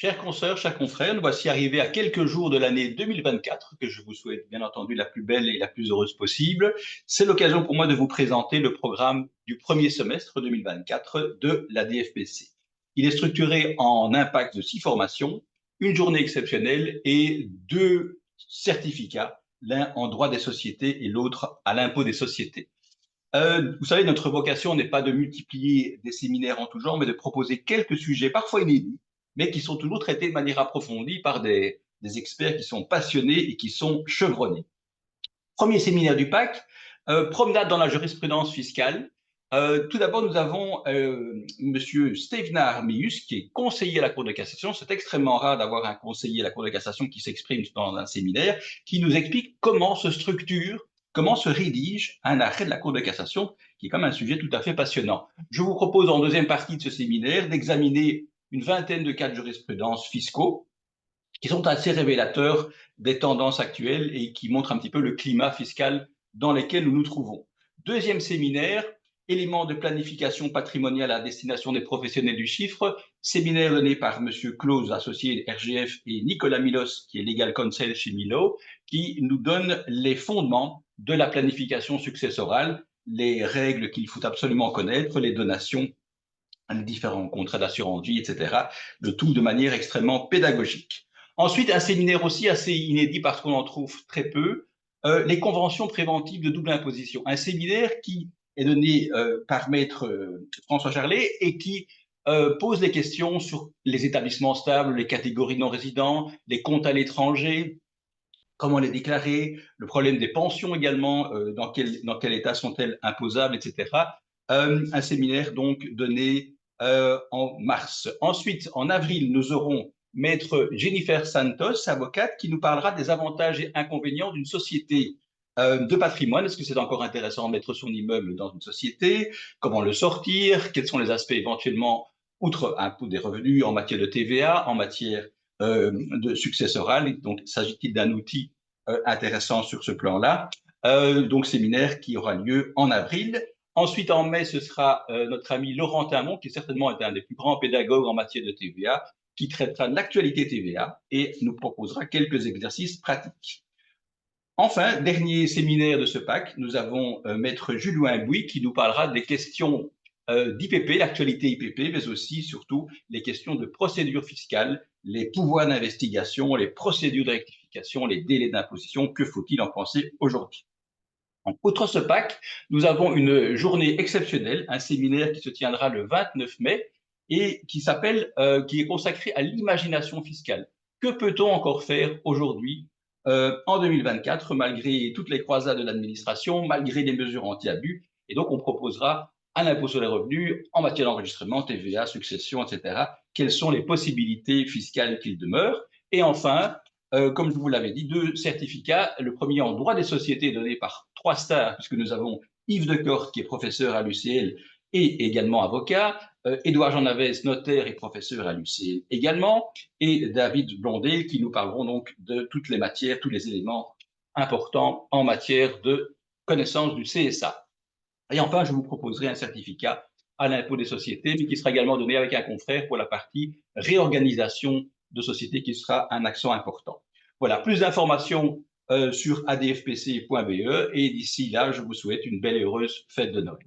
Chers consoeurs, chers confrères, nous voici arrivés à quelques jours de l'année 2024, que je vous souhaite bien entendu la plus belle et la plus heureuse possible. C'est l'occasion pour moi de vous présenter le programme du premier semestre 2024 de la DFPC. Il est structuré en impact de 6 formations, une journée exceptionnelle et 2 certificats, l'un en droit des sociétés et l'autre à l'impôt des sociétés. Vous savez, notre vocation n'est pas de multiplier des séminaires en tout genre, mais de proposer quelques sujets parfois inédits, mais qui sont toujours traités de manière approfondie par des experts qui sont passionnés et qui sont chevronnés. Premier séminaire du PAC, promenade dans la jurisprudence fiscale. Tout d'abord, nous avons Monsieur Stevenard Mius, qui est conseiller à la Cour de cassation. C'est extrêmement rare d'avoir un conseiller à la Cour de cassation qui s'exprime dans un séminaire, qui nous explique comment se structure, comment se rédige un arrêt de la Cour de cassation, qui est quand même un sujet tout à fait passionnant. Je vous propose en deuxième partie de ce séminaire d'examiner une vingtaine de cas de jurisprudence fiscaux qui sont assez révélateurs des tendances actuelles et qui montrent un petit peu le climat fiscal dans lequel nous nous trouvons. Deuxième séminaire, éléments de planification patrimoniale à destination des professionnels du chiffre, séminaire donné par M. Claus, associé RGF, et Nicolas Milos, qui est Legal Counsel chez Milo, qui nous donne les fondements de la planification successorale, les règles qu'il faut absolument connaître, les donations, les différents contrats d'assurance vie, etc. Le tout de manière extrêmement pédagogique. Ensuite, un séminaire aussi assez inédit parce qu'on en trouve très peu, les conventions préventives de double imposition. Un séminaire qui est donné par maître François Charlet et qui pose des questions sur les établissements stables, les catégories non résidents, les comptes à l'étranger, comment les déclarer, le problème des pensions également, dans quel état sont-elles imposables, etc. Un séminaire donc donné en mars. Ensuite, en avril, nous aurons maître Jennifer Santos, avocate, qui nous parlera des avantages et inconvénients d'une société de patrimoine. Est-ce que c'est encore intéressant de mettre son immeuble dans une société? Comment le sortir? Quels sont les aspects éventuellement, outre impôt des revenus, en matière de TVA, en matière de successoral? Donc, s'agit-il d'un outil intéressant sur ce plan-là? Donc, séminaire qui aura lieu en avril. Ensuite, en mai, ce sera notre ami Laurent Timon, qui certainement est un des plus grands pédagogues en matière de TVA, qui traitera de l'actualité TVA et nous proposera quelques exercices pratiques. Enfin, dernier séminaire de ce PAC, nous avons maître Julien Bouy qui nous parlera des questions d'IPP, l'actualité IPP, mais aussi, surtout, les questions de procédure fiscale, les pouvoirs d'investigation, les procédures de rectification, les délais d'imposition. Que faut-il en penser aujourd'hui? Outre ce PAC, nous avons une journée exceptionnelle, un séminaire qui se tiendra le 29 mai et qui est consacré à l'imagination fiscale. Que peut-on encore faire aujourd'hui en 2024, malgré toutes les croisades de l'administration, malgré les mesures anti-abus? Et donc, on proposera un impôt sur les revenus en matière d'enregistrement, TVA, succession, etc. Quelles sont les possibilités fiscales qu'il demeure? Et enfin, comme je vous l'avais dit, 2 certificats. Le premier en droit des sociétés donné par 3 stars, puisque nous avons Yves Decorte, qui est professeur à l'UCL et également avocat, Édouard Jean Navès, notaire et professeur à l'UCL également, et David Blondet, qui nous parleront donc de toutes les matières, tous les éléments importants en matière de connaissance du CSA. Et enfin, je vous proposerai un certificat à l'impôt des sociétés, mais qui sera également donné avec un confrère pour la partie réorganisation de société, qui sera un accent important. Voilà, plus d'informations sur adfpc.be et d'ici là, je vous souhaite une belle et heureuse fête de Noël.